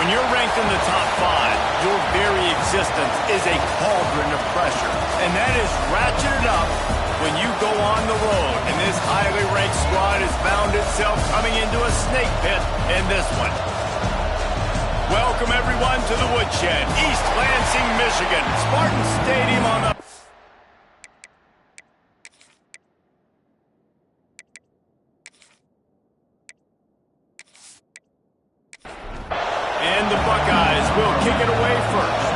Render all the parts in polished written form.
When you're ranked in the top 5, your very existence is a cauldron of pressure. And that is ratcheted up when you go on the road. And this highly ranked squad has found itself coming into a snake pit in this one. Welcome, everyone, to the Woodshed, East Lansing, Michigan. Spartan Stadium on the... And the Buckeyes will kick it away first.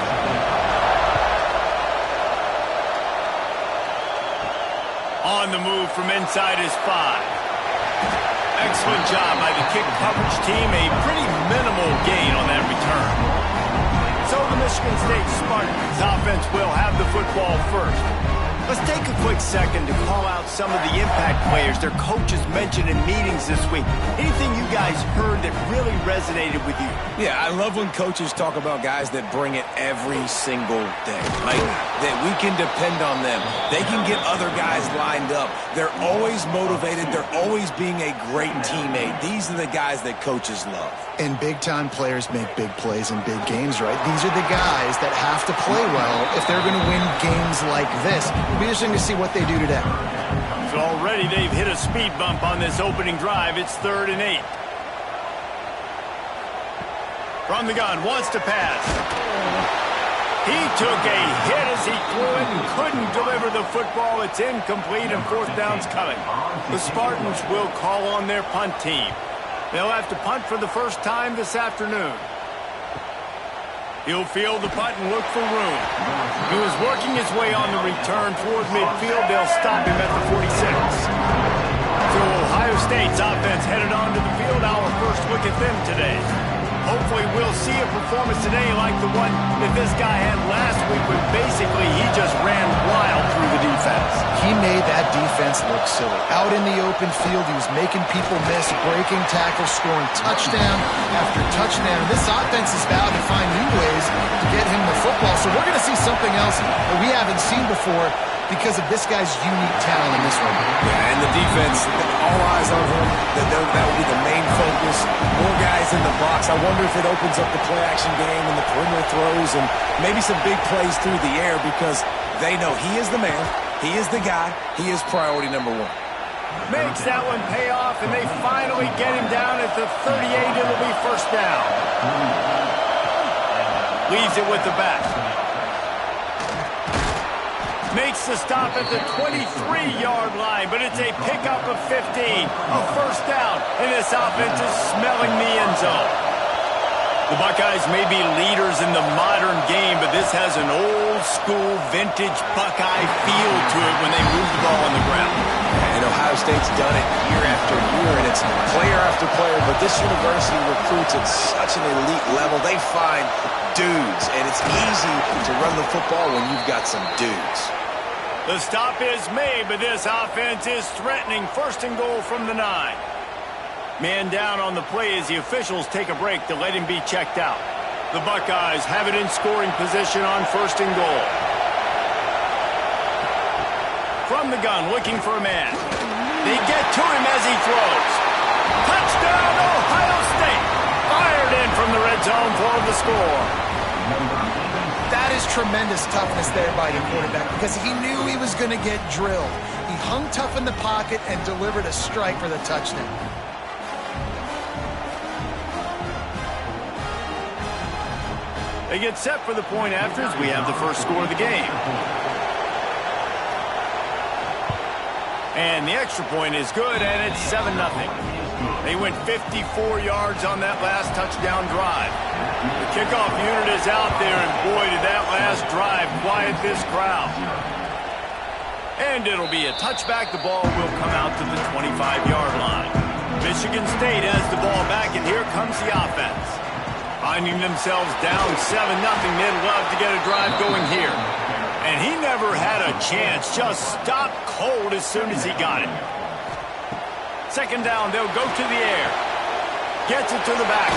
On the move from inside his 5. Excellent job by the kick coverage team. A pretty minimal gain on that return. So the Michigan State Spartans offense will have the football first. Let's take a quick second to call out some of the impact players their coaches mentioned in meetings this week. Anything you guys heard that really resonated with you? Yeah, I love when coaches talk about guys that bring it every single day. Like, that we can depend on them. They can get other guys lined up. They're always motivated. They're always being a great teammate. These are the guys that coaches love. And big-time players make big plays in big games, right? These are the guys that have to play well if they're going to win games like this. It'll be interesting to see what they do today. So already they've hit a speed bump on this opening drive. It's 3rd and 8. From the gun, wants to pass. He took a hit as he threw it and couldn't deliver the football. It's incomplete and 4th down's coming. The Spartans will call on their punt team. They'll have to punt for the first time this afternoon. He'll field the punt and look for room. He was working his way on the return toward midfield. They'll stop him at the 46. So Ohio State's offense headed onto the field. Our first look at them today. Hopefully we'll see a performance today like the one that this guy had last week when basically he just ran wild through the defense. He made that defense look silly. Out in the open field, he was making people miss, breaking tackles, scoring touchdown after touchdown. This offense is bound to find new ways to get him the football. So we're going to see something else that we haven't seen before because of this guy's unique talent in this one. Yeah, and the defense, all eyes on him. That will be the main focus. More guys in the box. I wonder if it opens up the play-action game and the perimeter throws and maybe some big plays through the air because they know he is the man, he is the guy, he is priority number 1. Makes that one pay off, and they finally get him down at the 38. It'll be 1st down. Leaves it with the back. Makes the stop at the 23-yard line, but it's a pickup of 15. A 1st down, and this offense is smelling the end zone. The Buckeyes may be leaders in the modern game, but this has an old-school, vintage Buckeye feel to it when they move the ball on the ground. And Ohio State's done it year after year, and it's player after player, but this university recruits at such an elite level. They find dudes, and it's easy to run the football when you've got some dudes. The stop is made, but this offense is threatening. 1st and goal from the 9. Man down on the play as the officials take a break to let him be checked out. The Buckeyes have it in scoring position on 1st and goal. From the gun, looking for a man. They get to him as he throws. Touchdown, Ohio State! Fired in from the red zone for the score. That is tremendous toughness there by the quarterback because he knew he was going to get drilled. He hung tough in the pocket and delivered a strike for the touchdown. They get set for the point after as we have the first score of the game. And the extra point is good, and it's 7-0. They went 54 yards on that last touchdown drive. The kickoff unit is out there, and boy, did that last drive quiet this crowd. And it'll be a touchback. The ball will come out to the 25-yard line. Michigan State has the ball back, and here comes the offense. Finding themselves down 7-0, they'd love to get a drive going here. And he never had a chance, just stopped cold as soon as he got it. 2nd down, they'll go to the air. Gets it to the back.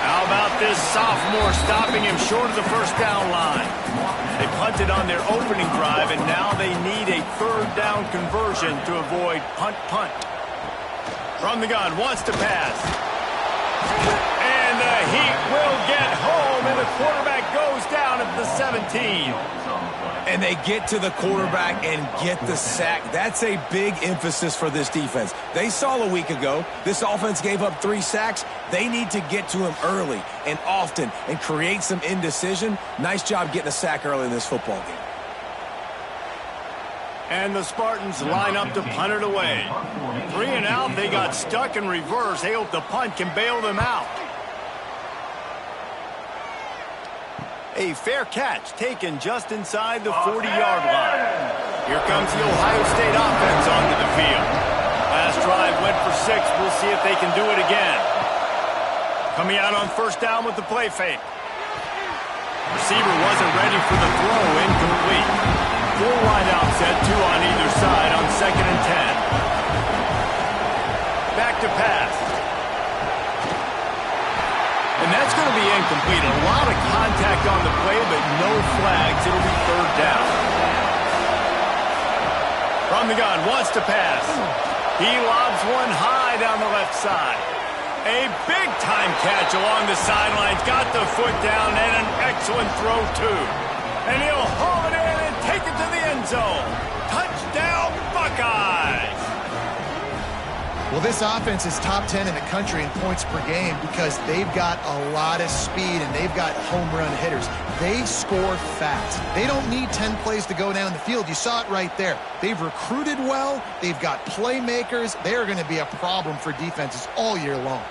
How about this sophomore stopping him short of the 1st down line? They punted on their opening drive, and now they need a 3rd down conversion to avoid punt. From the gun, wants to pass. And the heat the 17. And they get to the quarterback and get the sack. That's a big emphasis for this defense. They saw a week ago, this offense gave up 3 sacks. They need to get to him early and often and create some indecision. Nice job getting a sack early in this football game. And the Spartans line up to punt it away. 3 and out, they got stuck in reverse. They hope the punt can bail them out. A fair catch taken just inside the 40-yard line. Here comes the Ohio State offense onto the field. Last drive went for 6. We'll see if they can do it again. Coming out on first down with the play fake. Receiver wasn't ready for the throw, incomplete. 4 wide out set, 2 on either side on 2nd and 10. Back to pass. And that's going to be incomplete. A lot of contact on the play, but no flags. It'll be 3rd down. From the gun, wants to pass. He lobs one high down the left side. A big-time catch along the sidelines. Got the foot down and an excellent throw, too. And he'll haul it in and take it to the end zone. Touchdown, Buckeyes! Well, this offense is top 10 in the country in points per game because they've got a lot of speed and they've got home run hitters. They score fast. They don't need 10 plays to go down the field. You saw it right there. They've recruited well. They've got playmakers. They are going to be a problem for defenses all year long.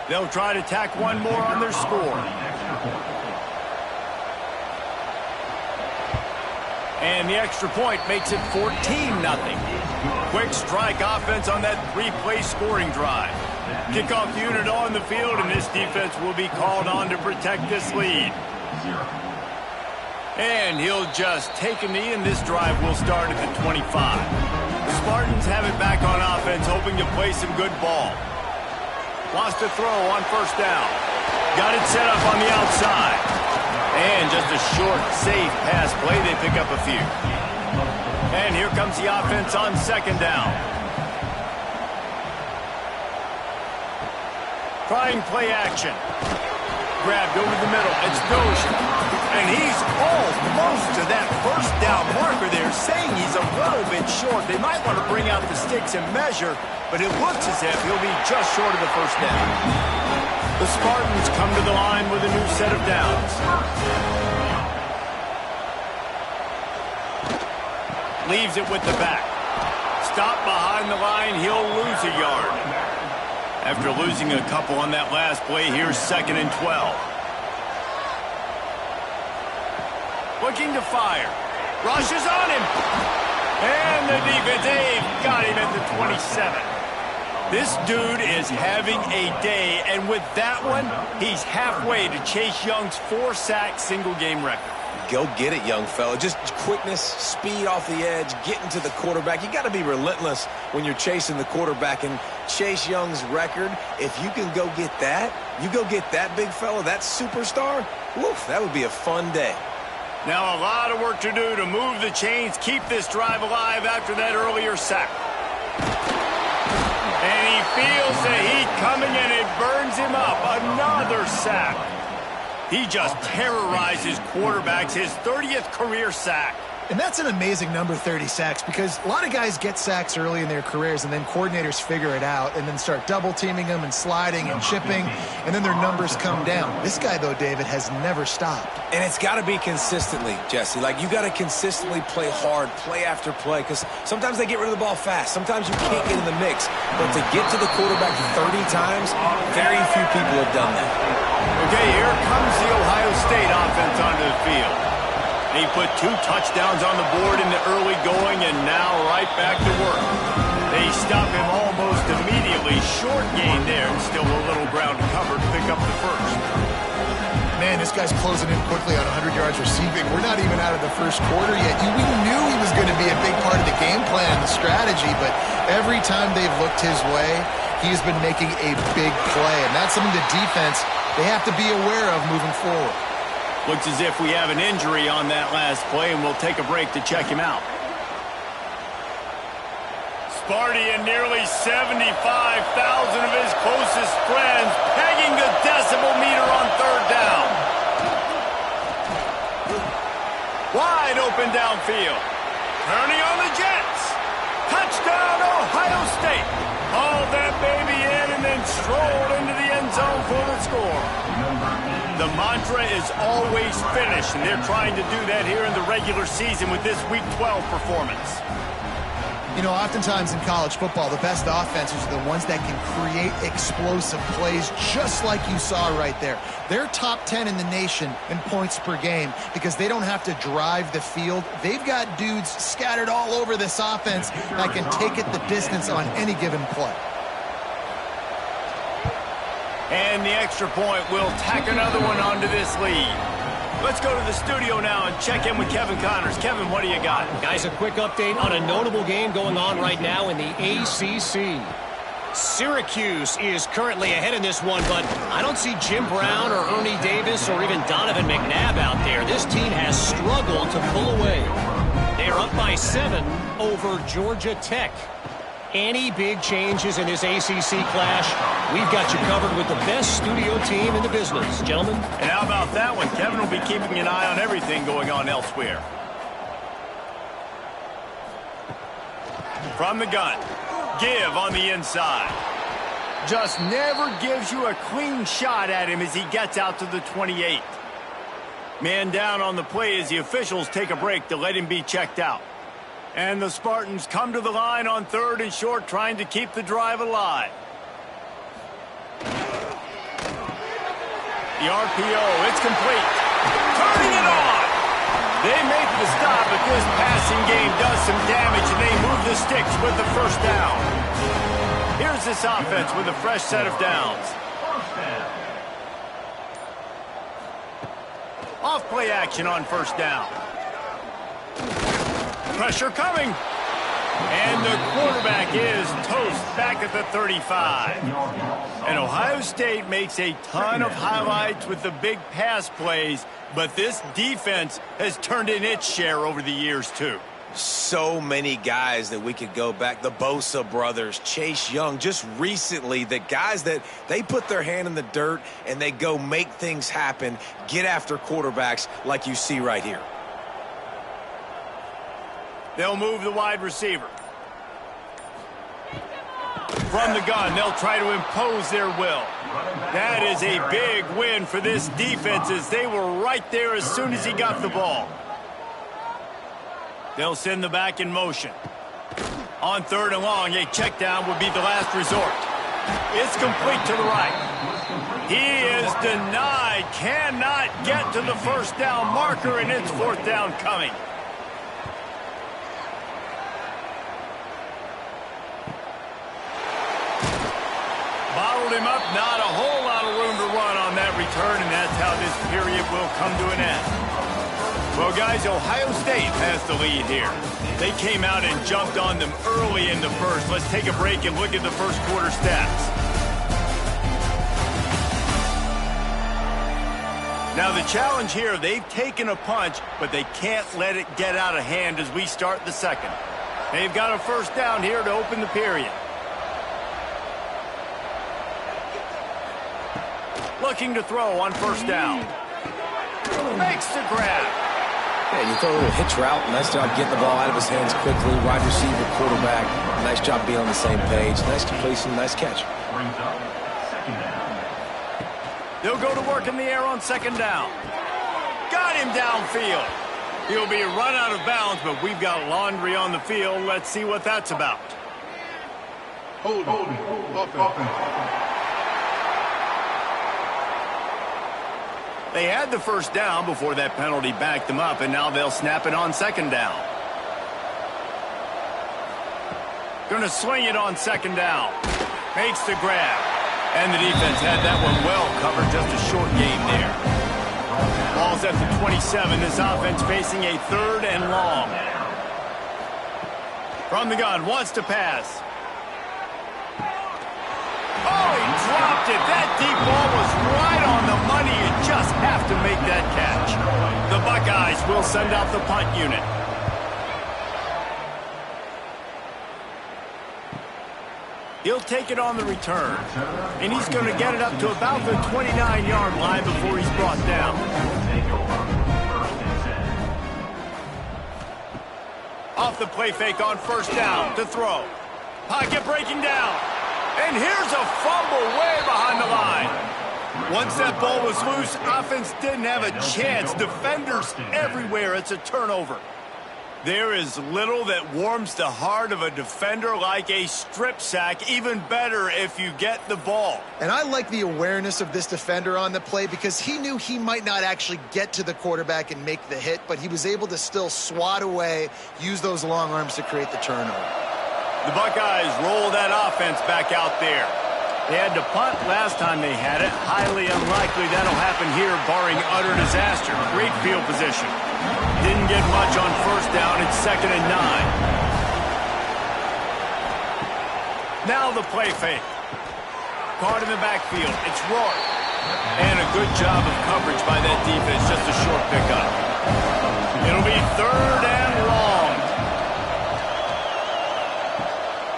They'll try to tack one more on their score. And the extra point makes it 14-0. Quick strike offense on that 3-play scoring drive. Kickoff unit on the field, and this defense will be called on to protect this lead. And he'll just take a knee, and this drive will start at the 25. The Spartans have it back on offense, hoping to play some good ball. Wants to throw on first down. Got it set up on the outside. And just a short, safe pass play. They pick up a few. And here comes the offense on 2nd down. Trying play action. Grabbed over the middle. It's Dozier. And he's almost to that first down marker there, saying he's a little bit short. They might want to bring out the sticks and measure, but it looks as if he'll be just short of the first down. The Spartans come to the line with a new set of downs. Leaves it with the back. Stop behind the line, he'll lose a yard. After losing a couple on that last play, here's 2nd and 12. Looking to fire. Rushes on him. And the defense, they've got him at the 27. This dude is having a day, and with that one, he's halfway to Chase Young's 4-sack single-game record. Go get it, young fella. Just quickness, speed off the edge, getting to the quarterback. You got to be relentless when you're chasing the quarterback. And Chase Young's record, if you can go get that, you go get that big fella, that superstar, woof, that would be a fun day. Now a lot of work to do to move the chains, keep this drive alive after that earlier sack. And he feels the heat coming, and it burns him up. Another sack. He just terrorizes quarterbacks, his 30th career sack. And that's an amazing number, 30 sacks, because a lot of guys get sacks early in their careers, and then coordinators figure it out and then start double-teaming them and sliding and chipping, and then their numbers come down. This guy, though, David, has never stopped. And it's got to be consistently, Jesse. Like, you got to consistently play hard, play after play, because sometimes they get rid of the ball fast. Sometimes you can't get in the mix. But to get to the quarterback 30 times, very few people have done that. Okay, here comes the Ohio State offense onto the field. He put 2 touchdowns on the board in the early going, and now right back to work. They stop him almost immediately. Short gain there, and still a little ground to cover to pick up the first. Man, this guy's closing in quickly on 100 yards receiving. We're not even out of the first quarter yet. We knew he was going to be a big part of the game plan and the strategy, but every time they've looked his way, he's been making a big play, and that's something the defense, they have to be aware of moving forward. Looks as if we have an injury on that last play, and we'll take a break to check him out. Sparty and nearly 75,000 of his closest friends pegging the decibel meter on 3rd down. downfield. Turning on the Jets. Touchdown, Ohio State. Hauled that baby in and then strolled into the end zone for the score. The mantra is always finish, and they're trying to do that here in the regular season with this Week 12 performance. You know, oftentimes in college football, the best offenses are the ones that can create explosive plays just like you saw right there. They're top 10 in the nation in points per game because they don't have to drive the field. They've got dudes scattered all over this offense that can take it the distance on any given play. And the extra point will tack another one onto this lead. Let's go to the studio now and check in with Kevin Connors. Kevin, what do you got? Guys, a quick update on a notable game going on right now in the ACC. Syracuse is currently ahead in this one, but I don't see Jim Brown or Ernie Davis or even Donovan McNabb out there. This team has struggled to pull away. They are up by 7 over Georgia Tech. Any big changes in this ACC clash, we've got you covered with the best studio team in the business. Gentlemen? And how about that one? Kevin will be keeping an eye on everything going on elsewhere. From the gun. Give on the inside. Just never gives you a clean shot at him as he gets out to the 28. Man down on the play as the officials take a break to let him be checked out. And the Spartans come to the line on 3rd and short, trying to keep the drive alive. The RPO, it's complete. Turning it on. They make the stop, but this passing game does some damage, and they move the sticks with the first down. Here's this offense with a fresh set of downs. Off-play action on first down. Pressure coming. And the quarterback is toast back at the 35. And Ohio State makes a ton of highlights with the big pass plays, but this defense has turned in its share over the years, too. So many guys that we could go back. The Bosa brothers, Chase Young, just recently, the guys that they put their hand in the dirt and they go make things happen, get after quarterbacks like you see right here. They'll move the wide receiver. From the gun, they'll try to impose their will. That is a big win for this defense as they were right there as soon as he got the ball. They'll send the back in motion. On 3rd and long, a check down would be the last resort. It's complete to the right. He is denied, cannot get to the first down marker, and it's 4th down coming. Bottled him up, not a whole lot of room to run on that return, and that's how this period will come to an end. Well, guys, Ohio State has the lead here. They came out and jumped on them early in the first. Let's take a break and look at the first quarter stats. Now, the challenge here, they've taken a punch, but they can't let it get out of hand as we start the second. They've got a first down here to open the period. Looking to throw on first down. Makes the grab. Yeah, you throw a little hitch route. Nice job getting the ball out of his hands quickly. Wide receiver, quarterback. Nice job being on the same page. Nice completion, nice catch. They'll go to work in the air on 2nd down. Got him downfield. He'll be run out of bounds, but we've got laundry on the field. Let's see what that's about. Hold on. They had the first down before that penalty backed them up, and now they'll snap it on 2nd down. Going to swing it on 2nd down. Makes the grab. And the defense had that one well covered, just a short game there. Ball's at the 27. This offense facing a 3rd and long. From the gun, wants to pass. Oh, he dropped it. That deep ball was right on the money. You just have to make that catch. The Buckeyes will send out the punt unit. He'll take it on the return. And he's going to get it up to about the 29-yard line before he's brought down. Off the play fake on first down to throw. Pocket breaking down. And here's a fumble way behind the line. Once that ball was loose, offense didn't have a chance. Defenders everywhere. It's a turnover. There is little that warms the heart of a defender like a strip sack. Even better if you get the ball. And I like the awareness of this defender on the play because he knew he might not actually get to the quarterback and make the hit, but he was able to still swat away, use those long arms to create the turnover. The Buckeyes roll that offense back out there. They had to punt last time they had it. Highly unlikely that'll happen here, barring utter disaster. Great field position. Didn't get much on first down. It's 2nd and 9. Now the play fake. Caught in the backfield. It's Rourke. And a good job of coverage by that defense. Just a short pickup. It'll be 3rd and long.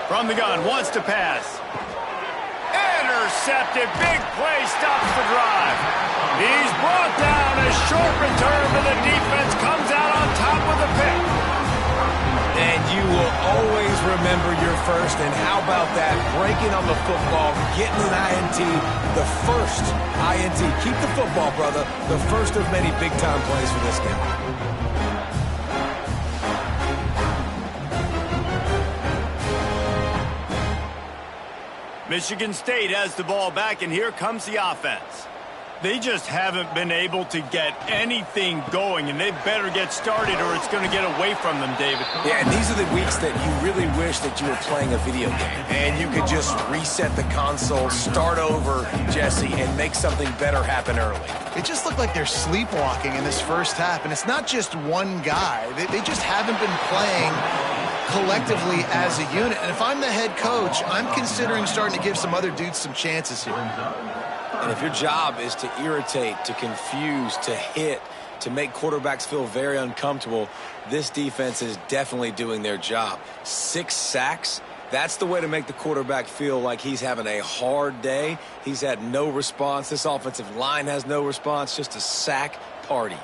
From the gun. Wants to pass. Intercepted. Big play. Stops the drive. He's brought down. A short return, but the defense comes out on top with a pick. And you will always remember your first. And how about that? Breaking on the football, getting an INT, the first INT. Keep the football, brother. The first of many big-time plays for this game. Michigan State has the ball back, and here comes the offense. They just haven't been able to get anything going, and they better get started or it's going to get away from them, David. Yeah, and these are the weeks that you really wish that you were playing a video game and you could just reset the console, start over, Jesse, and make something better happen early. It just looked like they're sleepwalking in this first half, and it's not just one guy. They just haven't been playing collectively as a unit. And if I'm the head coach, I'm considering starting to give some other dudes some chances here. And if your job is to irritate, to confuse, to hit, to make quarterbacks feel very uncomfortable, this defense is definitely doing their job. 6 sacks, that's the way to make the quarterback feel like he's having a hard day. He's had no response. This offensive line has no response, just a sack party.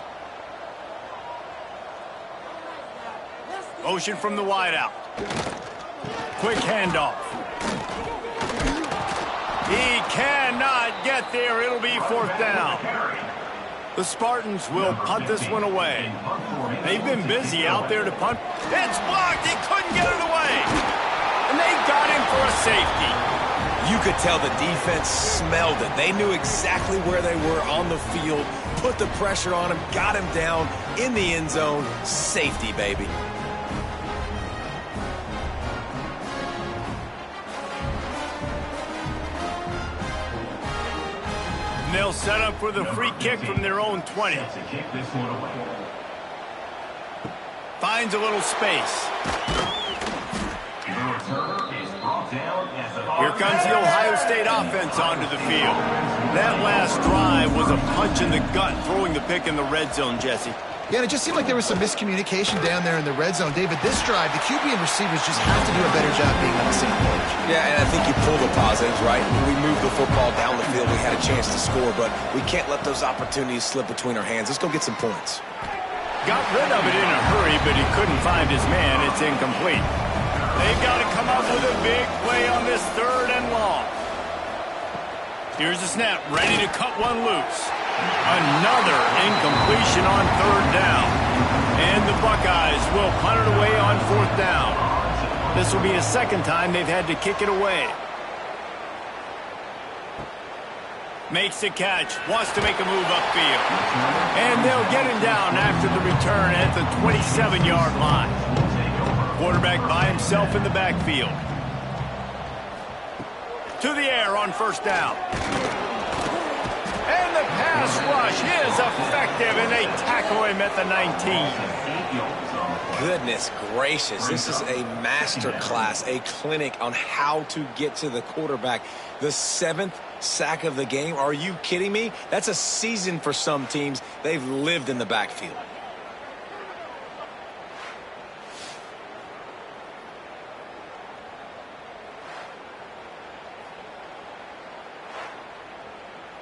Motion from the wideout. Quick handoff. He cannot get there. It'll be 4th down. The Spartans will punt this one away. They've been busy out there to punt. It's blocked. He couldn't get it away. And they got him for a safety. You could tell the defense smelled it. They knew exactly where they were on the field, put the pressure on him, got him down in the end zone. Safety, baby. They'll set up for the free kick from their own 20. Finds a little space. Here comes the Ohio State offense onto the field. That last drive was a punch in the gut, throwing the pick in the red zone, Jesse. Yeah, and it just seemed like there was some miscommunication down there in the red zone. David, this drive, the QB and receivers just have to do a better job being on the same page. Yeah, and I think you pull the positives, right? We moved the football down the field. We had a chance to score, but we can't let those opportunities slip between our hands. Let's go get some points. Got rid of it in a hurry, but he couldn't find his man. It's incomplete. They've got to come up with a big play on this 3rd and long. Here's the snap, ready to cut one loose. Another incompletion on 3rd down. And the Buckeyes will punt it away on 4th down. This will be the 2nd time they've had to kick it away. Makes the catch, wants to make a move upfield. And they'll get him down after the return at the 27-yard line. Quarterback by himself in the backfield. To the air on 1st down. And the pass rush is effective, and they tackle him at the 19. Goodness gracious, this is a master class, a clinic on how to get to the quarterback. The 7th sack of the game, are you kidding me? That's a season for some teams. They've lived in the backfield.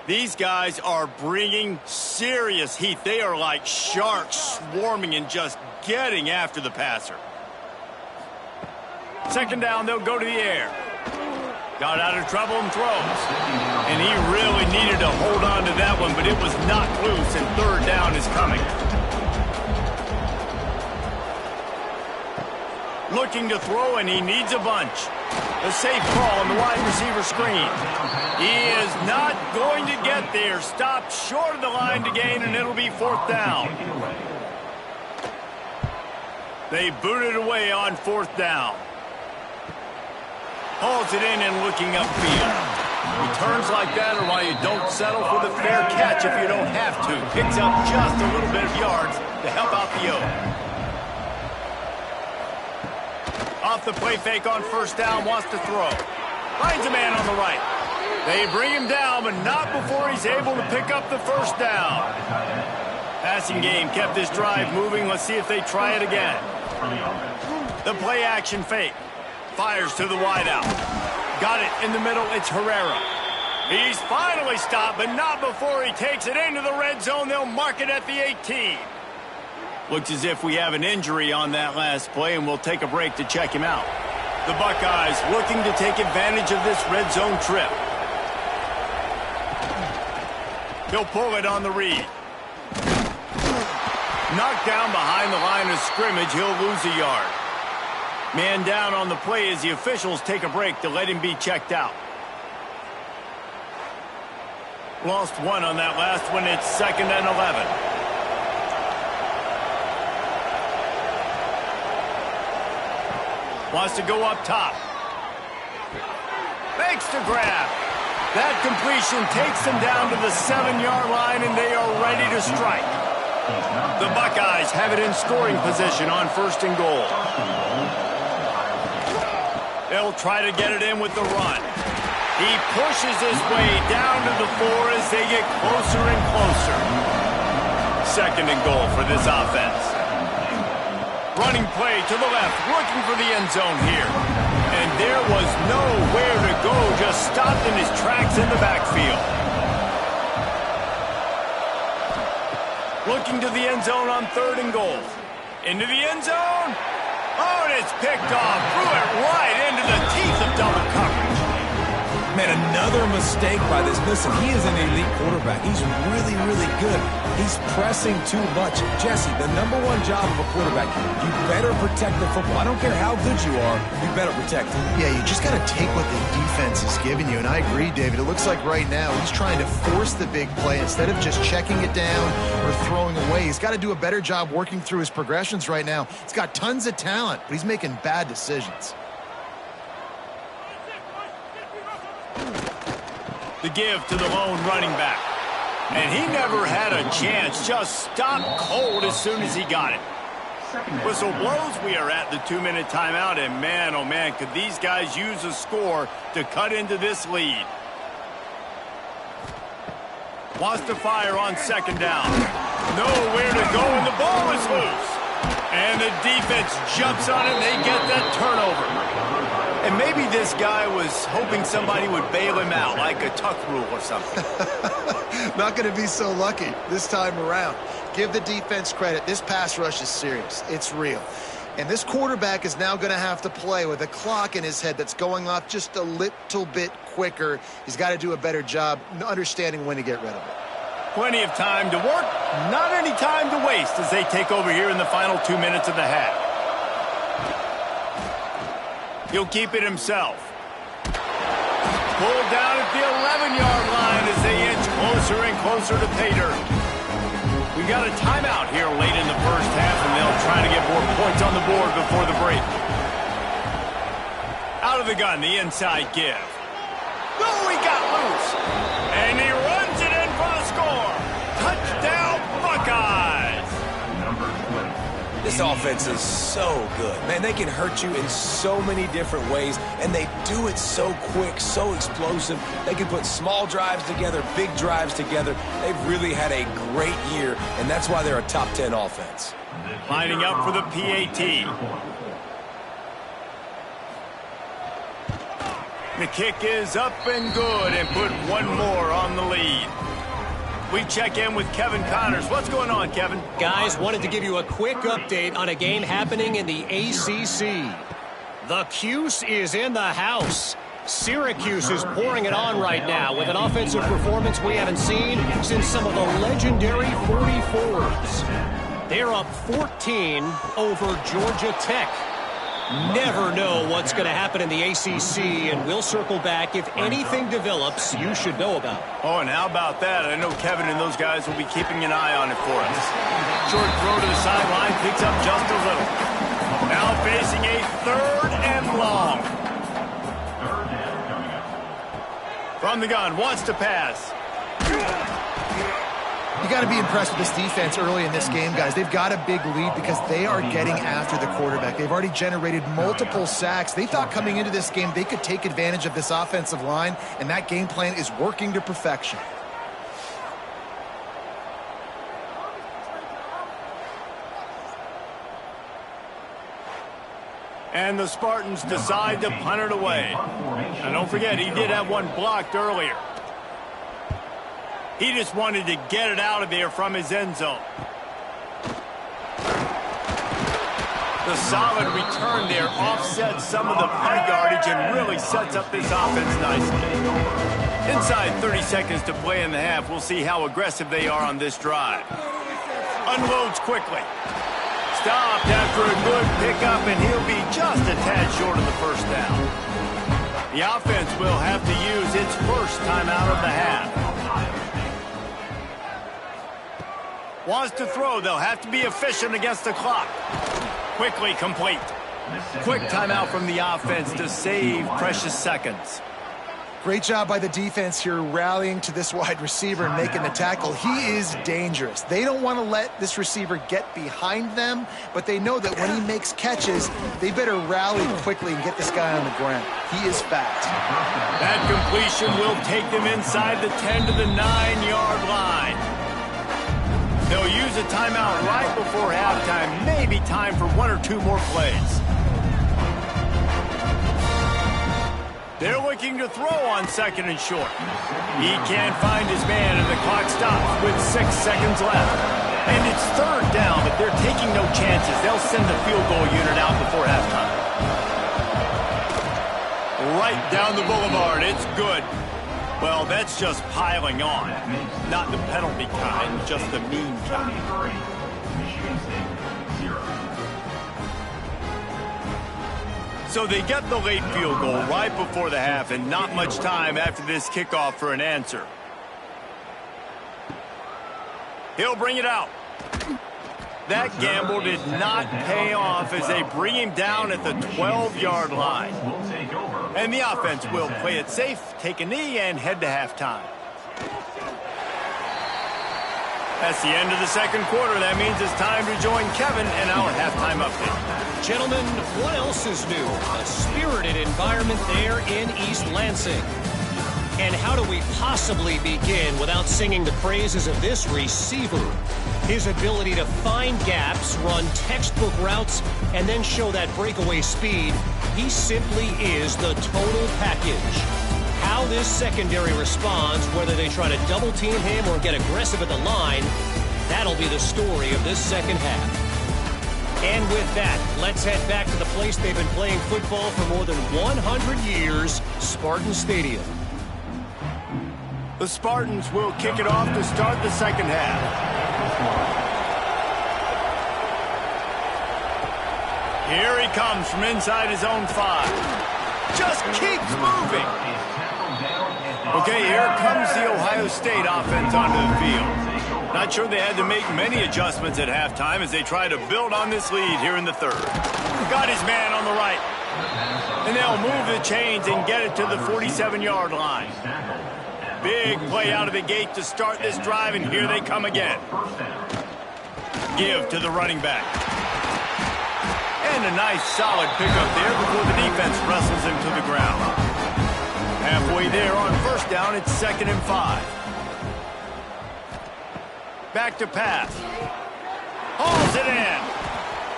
These guys are bringing serious heat. They are like sharks swarming and just getting after the passer. Second down, they'll go to the air. Got out of trouble and throws. And he really needed to hold on to that one, but it was knocked loose, and third down is coming. Looking to throw, and he needs a bunch. A safe call on the wide receiver screen. He is not going to get there. Stopped short of the line to gain, and it'll be fourth down. They boot it away on fourth down. Hauls it in and looking upfield. Returns like that are why you don't settle for the fair catch if you don't have to. Picks up just a little bit of yards to help out the O. Off the play fake on first down, wants to throw. Finds a man on the right. They bring him down, but not before he's able to pick up the first down. Passing game kept this drive moving. Let's see if they try it again. The play action fake. Fires to the wideout. Got it in the middle. It's Herrera. He's finally stopped, but not before he takes it into the red zone. They'll mark it at the 18. Looks as if we have an injury on that last play, and we'll take a break to check him out. The Buckeyes looking to take advantage of this red zone trip. He'll pull it on the read. Knocked down behind the line of scrimmage. He'll lose a yard. Man down on the play as the officials take a break to let him be checked out. Lost one on that last one. It's 2nd and 11. Wants to go up top. Fakes to grab. That completion takes them down to the 7-yard line, and they are ready to strike. The Buckeyes have it in scoring position on 1st and goal. They'll try to get it in with the run. He pushes his way down to the 4 as they get closer and closer. 2nd and goal for this offense. Running play to the left, looking for the end zone here. And there was nowhere to go, just stopped in his tracks in the backfield. Looking to the end zone on 3rd and goal. Into the end zone. Oh, and it's picked off. Threw it right into the teeth of double coverage. Man, another mistake by this. Listen, he is an elite quarterback. He's really, really good. He's pressing too much. Jesse, the #1 job of a quarterback, you better protect the football. I don't care how good you are, you better protect it. Yeah, you just got to take what the defense is giving you. And I agree, David. It looks like right now he's trying to force the big play instead of just checking it down or throwing away. He's got to do a better job working through his progressions right now. He's got tons of talent, but he's making bad decisions. The give to the lone running back. And he never had a chance. Just stopped cold as soon as he got it. Whistle blows. We are at the 2-minute timeout. And man, oh man, could these guys use a score to cut into this lead. Wants to fire on 2nd down. Nowhere to go, and the ball is loose. And the defense jumps on it, and they get that turnover. And maybe this guy was hoping somebody would bail him out, like a tuck rule or something. Not going to be so lucky this time around. Give the defense credit. This pass rush is serious. It's real. And this quarterback is now going to have to play with a clock in his head that's going off just a little bit quicker. He's got to do a better job understanding when to get rid of it. Plenty of time to work, not any time to waste as they take over here in the final 2 minutes of the half. He'll keep it himself. Pulled down at the 11-yard line as they inch closer and closer to pay dirt. We got a timeout here late in the first half, and they'll try to get more points on the board before the break. Out of the gun, the inside give. Oh, he got loose. And he runs it in for the score. Touchdown, Buckeyes. This offense is so good. Man, they can hurt you in so many different ways, and they do it so quick, so explosive. They can put small drives together, big drives together. They've really had a great year, and that's why they're a top 10 offense. Lining up for the PAT. The kick is up and good, and put one more on the lead. We check in with Kevin Connors. What's going on, Kevin? Guys, wanted to give you a quick update on a game happening in the ACC. The Cuse is in the house. Syracuse is pouring it on right now with an offensive performance we haven't seen since some of the legendary 44s. They're up 14 over Georgia Tech. Never know what's going to happen in the ACC, and we'll circle back if anything develops you should know about. Oh, and how about that? I know Kevin and those guys will be keeping an eye on it for us. Short throw to the sideline, picks up just a little. Now facing a 3rd and long. From the gun, wants to pass. You got to be impressed with this defense early in this game, guys. They've got a big lead because they are getting after the quarterback. They've already generated multiple sacks. They thought coming into this game they could take advantage of this offensive line, and that game plan is working to perfection. And the Spartans decide to punt it away. And don't forget, he did have one blocked earlier. He just wanted to get it out of there from his end zone. The solid return there offsets some of the punt yardage and really sets up this offense nicely. Inside 30 seconds to play in the half. We'll see how aggressive they are on this drive. Unloads quickly. Stopped after a good pickup, and he'll be just a tad short of the first down. The offense will have to use its first timeout of the half. Wants to throw. They'll have to be efficient against the clock. Quickly complete. Quick timeout from the offense to save precious seconds. Great job by the defense here rallying to this wide receiver and making the tackle. He is dangerous. They don't want to let this receiver get behind them, but they know that when he makes catches, they better rally quickly and get this guy on the ground. He is fast. That completion will take them inside the 10 to the 9-yard line. They'll use a timeout right before halftime. Maybe time for 1 or 2 more plays. They're looking to throw on 2nd and short. He can't find his man, and the clock stops with 6 seconds left. And it's 3rd down, but they're taking no chances. They'll send the field goal unit out before halftime. Right down the boulevard. It's good. Well, that's just piling on. Not the penalty kind, just the mean kind. So they get the late field goal right before the half, and not much time after this kickoff for an answer. He'll bring it out. That gamble did not pay off as they bring him down at the 12-yard line. And the offense will play it safe, take a knee, and head to halftime. That's the end of the 2nd quarter. That means it's time to join Kevin and our halftime update. Gentlemen, what else is new? A spirited environment there in East Lansing. And how do we possibly begin without singing the praises of this receiver? His ability to find gaps, run textbook routes, and then show that breakaway speed. He simply is the total package. How this secondary responds, whether they try to double-team him or get aggressive at the line, that'll be the story of this second half. And with that, let's head back to the place they've been playing football for more than 100 years, Spartan Stadium. The Spartans will kick it off to start the second half. Here he comes from inside his own 5. Just keeps moving. Okay, here comes the Ohio State offense onto the field. Not sure they had to make many adjustments at halftime as they try to build on this lead here in the 3rd. Got his man on the right. And they'll move the chains and get it to the 47-yard line. Big play out of the gate to start this drive, and here they come again. Give to the running back. And a nice solid pickup there before the defense wrestles him to the ground. Halfway there on 1st down, it's 2nd and 5. Back to pass. Hauls it in.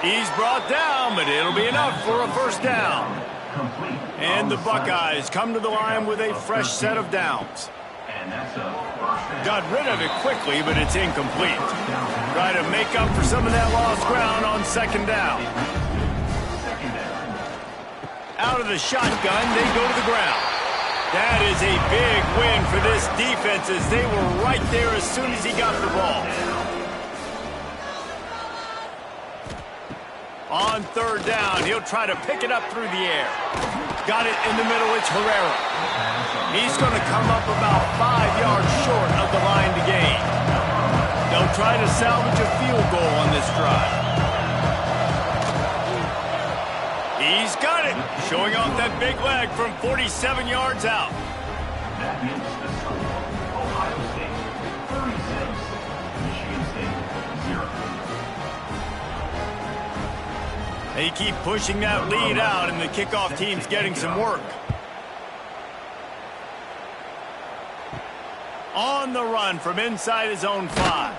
He's brought down, but it'll be enough for a 1st down. And the Buckeyes come to the line with a fresh set of downs. Got rid of it quickly, but it's incomplete. Try to make up for some of that lost ground on 2nd down. Out of the shotgun, they go to the ground. That is a big win for this defense as they were right there as soon as he got the ball. On third down, he'll try to pick it up through the air. Got it in the middle, it's Herrera. He's going to come up about 5 yards short of the line to gain. They'll try to salvage a field goal on this drive. He's got it, showing off that big leg from 47 yards out. That means the score, Ohio State 36, Michigan State 0. They keep pushing that lead out, and the kickoff team's getting some work. On the run from inside his own 5.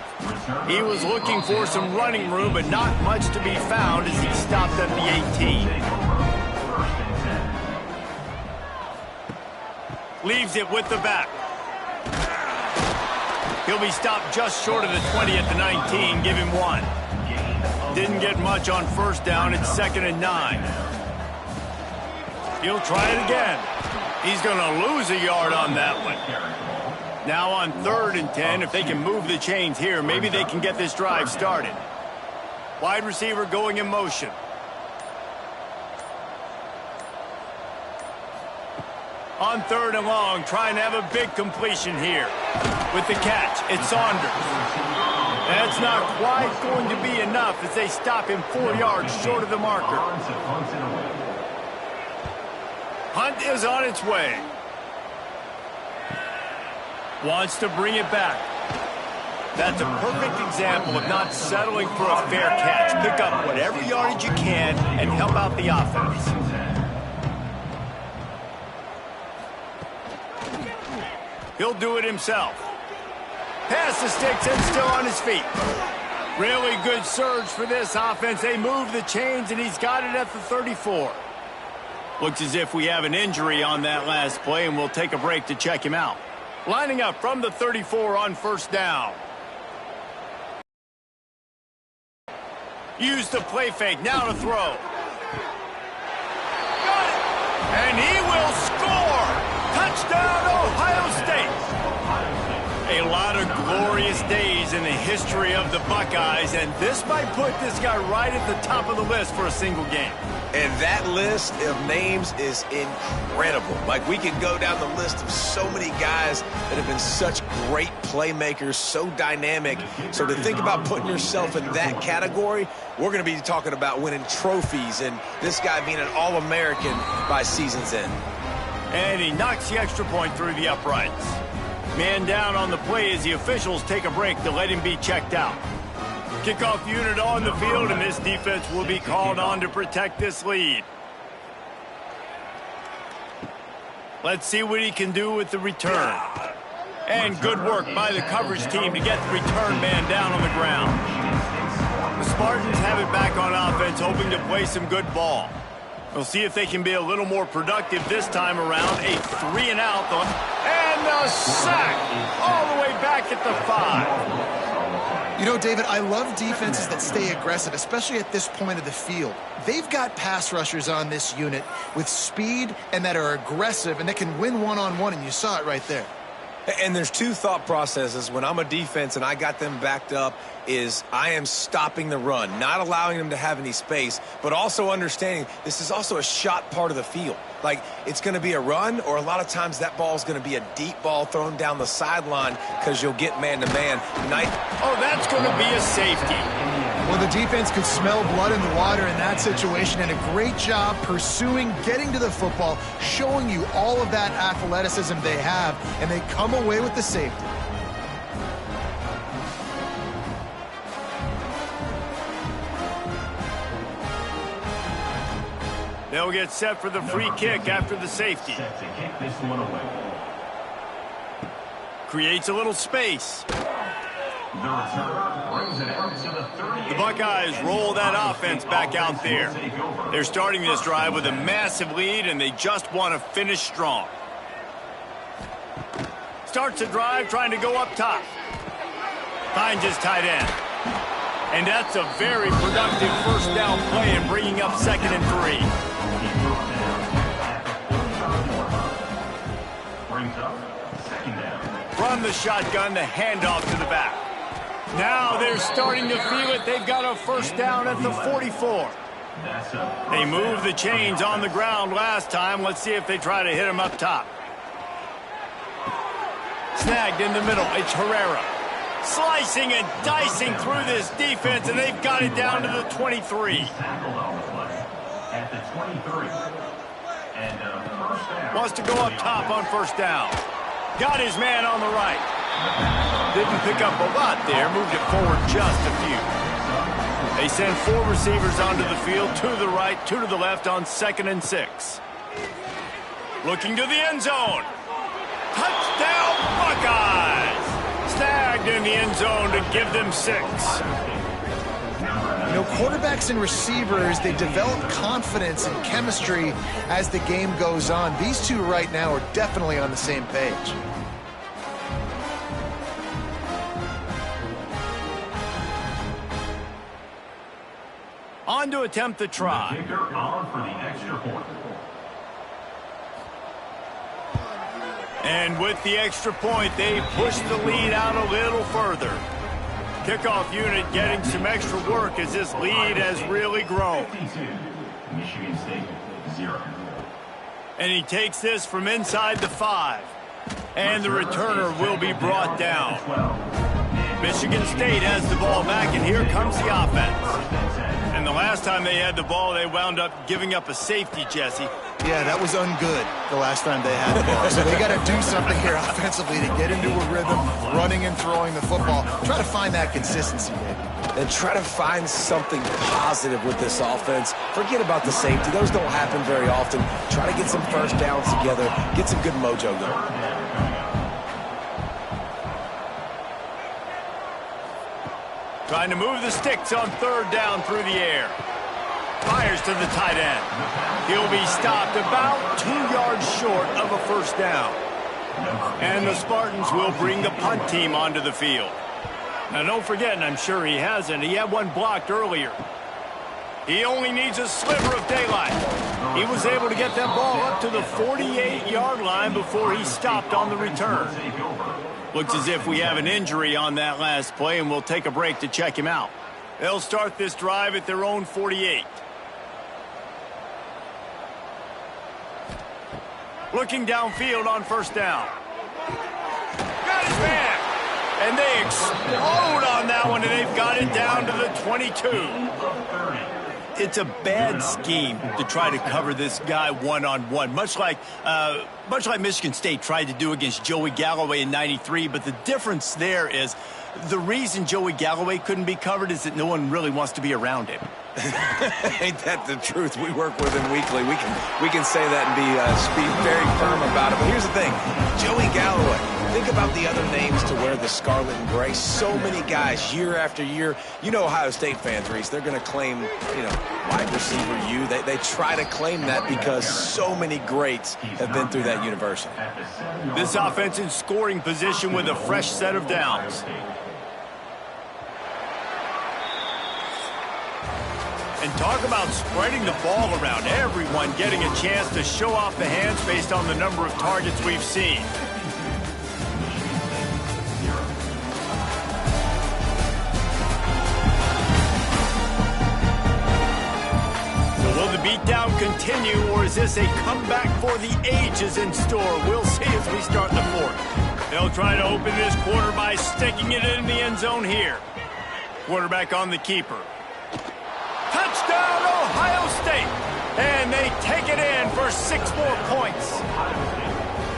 He was looking for some running room, but not much to be found as he stopped at the 18. Leaves it with the back. He'll be stopped just short of the 20 at the 19. Give him 1. Didn't get much on first down. It's 2nd and 9. He'll try it again. He's going to lose a yard on that one. Now on 3rd and 10, if they can move the chains here, maybe they can get this drive started. Wide receiver going in motion. On 3rd and long, trying to have a big completion here. With the catch, it's Saunders. That's not quite going to be enough as they stop him 4 yards short of the marker. Hunt is on its way. Wants to bring it back. That's a perfect example of not settling for a fair catch. Pick up whatever yardage you can and help out the offense. He'll do it himself. Pass the sticks and still on his feet. Really good surge for this offense. They move the chains, and he's got it at the 34. Looks as if we have an injury on that last play, and we'll take a break to check him out. Lining up from the 34 on first down. Use the play fake, now to throw. Got it! And he will score! Touchdown, Ohio State! A lot of glorious days in the history of the Buckeyes, and this might put this guy right at the top of the list for a single game. And that list of names is incredible. Like, we can go down the list of so many guys that have been such great playmakers, so dynamic. So to think about putting yourself in that category, we're going to be talking about winning trophies and this guy being an All-American by season's end. And he knocks the extra point through the uprights. Man down on the play as the officials take a break to let him be checked out. Kickoff unit on the field, and this defense will be called on to protect this lead. Let's see what he can do with the return. And good work by the coverage team to get the return man down on the ground. The Spartans have it back on offense, hoping to play some good ball. We'll see if they can be a little more productive this time around. A 3 and out. And a sack all the way back at the 5. You know, David, I love defenses that stay aggressive, especially at this point of the field. They've got pass rushers on this unit with speed and that are aggressive and that can win one-on-one, and you saw it right there. And there's two thought processes when I'm a defense and I got them backed up is I am stopping the run, not allowing them to have any space, but also understanding this is also a shot part of the field. Like, it's going to be a run, or a lot of times that ball is going to be a deep ball thrown down the sideline because you'll get man-to-man. Oh, that's going to be a safety. Well, the defense could smell blood in the water in that situation, and a great job pursuing, getting to the football, showing you all of that athleticism they have, and they come away with the safety. They'll get set for the free kick after the safety. Set to kick this one away. Creates a little space. The return brings it out to the 38. The Buckeyes roll that offense back out there. They're starting this drive with a massive lead, and they just want to finish strong. Starts the drive trying to go up top. Finds his tight end. And that's a very productive first down play in bringing up 2nd and 3. brings up second down. From the shotgun, the handoff to the back. Now they're starting to feel it. They've got a first down at the 44. They moved the chains on the ground last time. Let's see if they try to hit him up top. Snagged in the middle. It's Herrera. Slicing and dicing through this defense, and they've got it down to the 23. Tackled on the play at the 23. And first down. Wants to go up top on first down. Got his man on the right. Didn't pick up a lot there. Moved it forward just a few. They send 4 receivers onto the field. 2 to the right, 2 to the left on 2nd and 6. Looking to the end zone. Touchdown Buckeyes! Snagged in the end zone to give them 6. You know, quarterbacks and receivers, they develop confidence and chemistry as the game goes on. These two right now are definitely on the same page. On to attempt the try. Kicker on for the extra point. And with the extra point, they push the lead out a little further. Kickoff unit getting some extra work as this lead has really grown. 52, Michigan State, 0. And he takes this from inside the 5. And the returner will be brought down. Michigan State has the ball back, and here comes the offense. And the last time they had the ball, they wound up giving up a safety, Jesse. Yeah, that was ungood the last time they had the ball. So they got to do something here offensively to get into a rhythm, running and throwing the football. Try to find that consistency, baby. And try to find something positive with this offense. Forget about the safety. Those don't happen very often. Try to get some first downs together. Get some good mojo going. Trying to move the sticks on 3rd down through the air. Fires to the tight end. He'll be stopped about 2 yards short of a first down. And the Spartans will bring the punt team onto the field. Now don't forget, and I'm sure he hasn't, he had one blocked earlier. He only needs a sliver of daylight. He was able to get that ball up to the 48-yard line before he stopped on the return. Looks as if we have an injury on that last play, and we'll take a break to check him out. They'll start this drive at their own 48. Looking downfield on first down. Got his man! And they explode on that one, and they've got it down to the 22. It's a bad scheme to try to cover this guy one-on-one, much like Michigan State tried to do against Joey Galloway in '93. But the difference there is the reason Joey Galloway couldn't be covered is that no one really wants to be around him. Ain't that the truth? We work with him weekly. We can say that and be very firm about it. But here's the thing. Joey Galloway, think about the other names to wear the scarlet and gray. So many guys year after year. You know Ohio State fans, Reese, they're going to claim, wide receiver U. They try to claim that because so many greats have been through that university. This offense in scoring position with a fresh set of downs. And talk about spreading the ball around. Everyone getting a chance to show off the hands based on the number of targets we've seen. So will the beatdown continue, or is this a comeback for the ages in store? We'll see as we start the 4th. They'll try to open this quarter by sticking it in the end zone here. Quarterback on the keeper. Touchdown, Ohio State! And they take it in for 6 more points.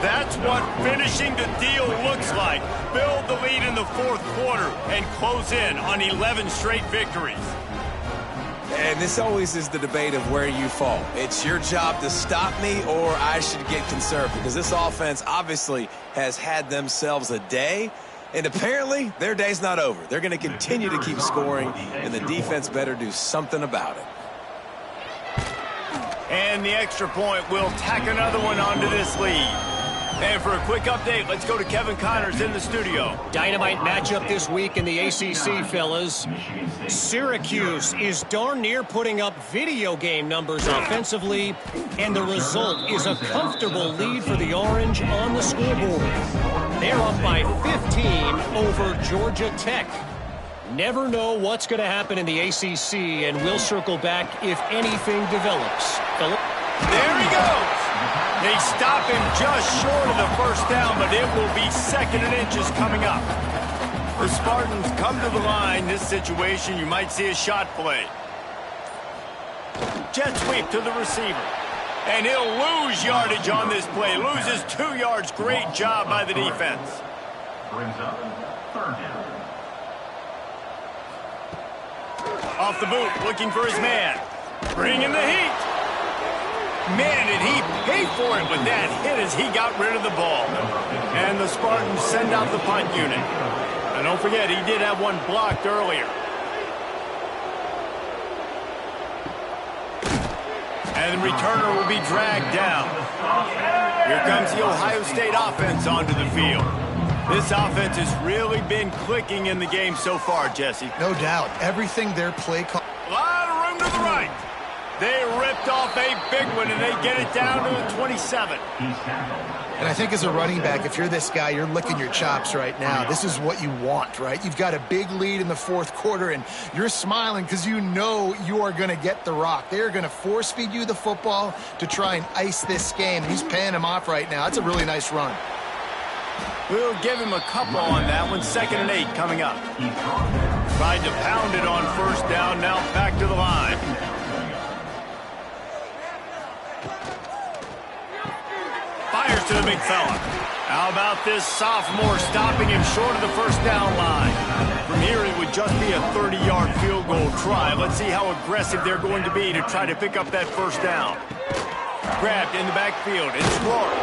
That's what finishing the deal looks like. Build the lead in the 4th quarter and close in on 11 straight victories. And this always is the debate of where you fall. It's your job to stop me, or I should get conservative, because this offense obviously has had themselves a day. And apparently, their day's not over. They're going to continue to keep scoring, and the defense better do something about it. And the extra point will tack another one onto this lead. And for a quick update, let's go to Kevin Connors in the studio. Dynamite matchup this week in the ACC, fellas. Syracuse is darn near putting up video game numbers offensively, and the result is a comfortable lead for the Orange on the scoreboard. They're up by 15 over Georgia Tech. Never know what's going to happen in the ACC, and we'll circle back if anything develops. There he goes. They stop him just short of the first down, but it will be 2nd and inches coming up. The Spartans come to the line. This situation, you might see a shot play. Jet sweep to the receiver. And he'll lose yardage on this play. Loses 2 yards. Great job by the defense. Brings up 3rd down. Off the boot, looking for his man. Bringing the heat. Man, did he pay for it with that hit as he got rid of the ball. And the Spartans send out the punt unit. And don't forget, he did have one blocked earlier. And the returner will be dragged down. Here comes the Ohio State offense onto the field. This offense has really been clicking in the game so far, Jesse. No doubt. Everything their play call. A lot of room to the right. They ripped off a big one, and they get it down to the 27. And I think as a running back, if you're this guy, you're licking your chops right now. This is what you want, right? You've got a big lead in the 4th quarter, and you're smiling because you know you are going to get the rock. They're going to force feed you the football to try and ice this game. He's paying him off right now. That's a really nice run. We'll give him a couple on that one. 2nd and 8 coming up. Tried to pound it on 1st down. Now back to the line. Fires to the big fella. How about this sophomore stopping him short of the 1st down line? From here, it would just be a 30-yard field goal try. Let's see how aggressive they're going to be to try to pick up that 1st down. Grabbed in the backfield. It's Rourke.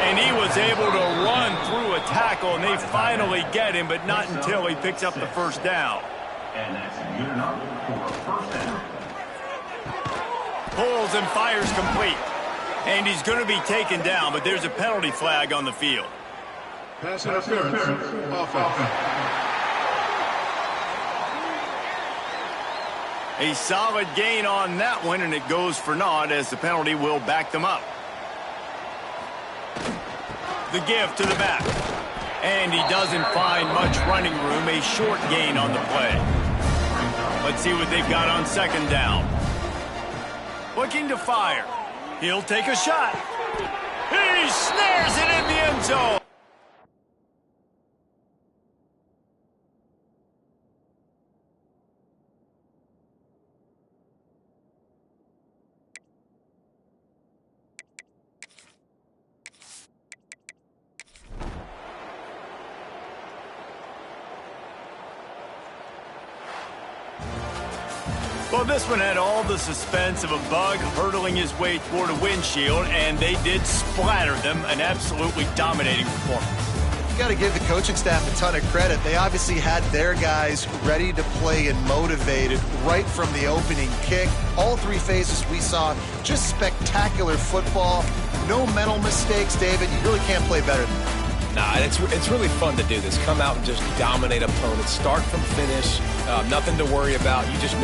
And he was able to run through a tackle, and they finally get him, but not until he picks up the 1st down. And that's good enough for a 1st down. Pulls and fires complete. And he's going to be taken down, but there's a penalty flag on the field. Pass interference. Offense. A solid gain on that one, and it goes for naught as the penalty will back them up. The give to the back. And he doesn't find much running room. A short gain on the play. Let's see what they've got on 2nd down. Looking to fire. He'll take a shot. He snares it in the end zone. Well, this one had all the suspense of a bug hurtling his way toward a windshield, and they did splatter them. An absolutely dominating performance. You got to give the coaching staff a ton of credit. They obviously had their guys ready to play and motivated right from the opening kick. All 3 phases we saw, just spectacular football. No mental mistakes, David. You really can't play better than that. Nah, it's really fun to do this. Come out and just dominate opponents. Start from finish. Nothing to worry about. You just know